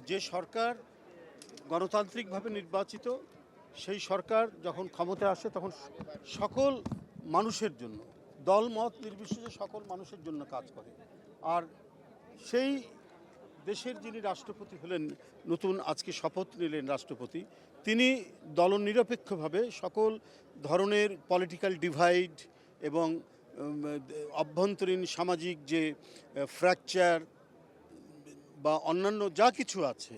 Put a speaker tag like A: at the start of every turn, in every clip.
A: যে সরকার গণতান্ত্রিকভাবে নির্বাচিত, সেই সরকার যখন ক্ষমতায় আসে তখন সকল মানুষের জন্য, দল মত নির্বিশেষে সকল মানুষের জন্য কাজ করে। আর সেই দেশের যিনি রাষ্ট্রপতি হলেন, নতুন আজকে শপথ নিলেন রাষ্ট্রপতি, তিনি দলনিরপেক্ষভাবে সকল ধরনের পলিটিক্যাল ডিভাইড এবং অভ্যন্তরীণ সামাজিক যে ফ্র্যাকচার বা অন্যান্য যা কিছু আছে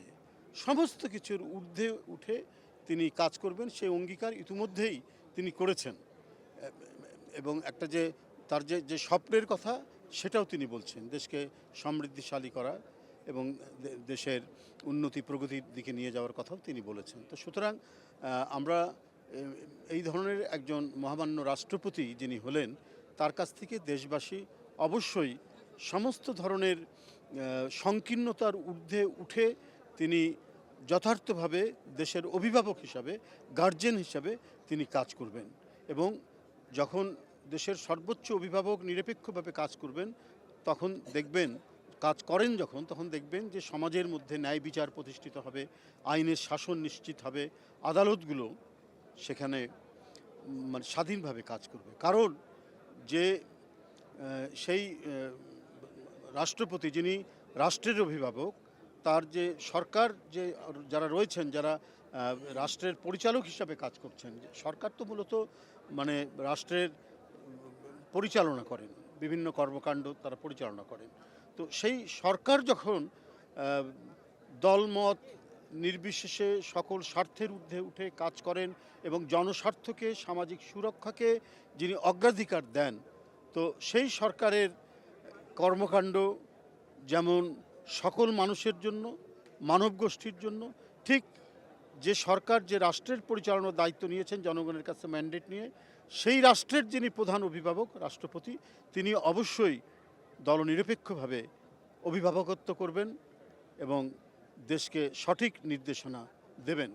A: সমস্ত কিছুর ঊর্ধ্বে উঠে তিনি কাজ করবেন, সেই অঙ্গীকার ইতিমধ্যেই তিনি করেছেন। এবং একটা যে তার যে স্বপ্নের কথা, সেটাও তিনি বলছেন, দেশকে সমৃদ্ধিশালী করা এবং দেশের উন্নতি প্রগতির দিকে নিয়ে যাওয়ার কথাও তিনি বলেছেন। তো সুতরাং আমরা এই ধরনের একজন মহামান্য রাষ্ট্রপতি যিনি হলেন, তার কাছ থেকে দেশবাসী অবশ্যই সমস্ত ধরনের সংকীর্ণতার ঊর্ধ্বে উঠে তিনি যথার্থভাবে দেশের অভিভাবক হিসাবে, গার্জেন হিসাবে তিনি কাজ করবেন। এবং যখন দেশের সর্বোচ্চ অভিভাবক নিরপেক্ষভাবে কাজ করবেন, তখন দেখবেন, কাজ করেন যখন, তখন দেখবেন যে সমাজের মধ্যে ন্যায় বিচার প্রতিষ্ঠিত হবে, আইনের শাসন নিশ্চিত হবে, আদালতগুলো সেখানে মানে স্বাধীনভাবে কাজ করবে। কারণ যে সেই রাষ্ট্রপতি যিনি রাষ্ট্রের অভিভাবক, তার যে সরকার, যে যারা রয়েছেন, যারা রাষ্ট্রের পরিচালক হিসাবে কাজ করছেন, সরকার তো মূলত মানে রাষ্ট্রের পরিচালনা করেন, বিভিন্ন কর্মকাণ্ড তারা পরিচালনা করেন। তো সেই সরকার যখন দলমত নির্বিশেষে সকল স্বার্থের ঊর্ধ্বে উঠে কাজ করেন এবং জনস্বার্থকে, সামাজিক সুরক্ষাকে যিনি অগ্রাধিকার দেন, তো সেই সরকারের কর্মকাণ্ড যেমন সকল মানুষের জন্য, মানব গোষ্ঠীর জন্য, ঠিক যে সরকার যে রাষ্ট্রের পরিচালনার দায়িত্ব নিয়েছেন জনগণের কাছে ম্যান্ডেট নিয়ে, সেই রাষ্ট্রের যিনি প্রধান অভিভাবক রাষ্ট্রপতি, তিনি অবশ্যই দলনিরপেক্ষভাবে অভিভাবকত্ব করবেন এবং দেশকে সঠিক নির্দেশনা দেবেন।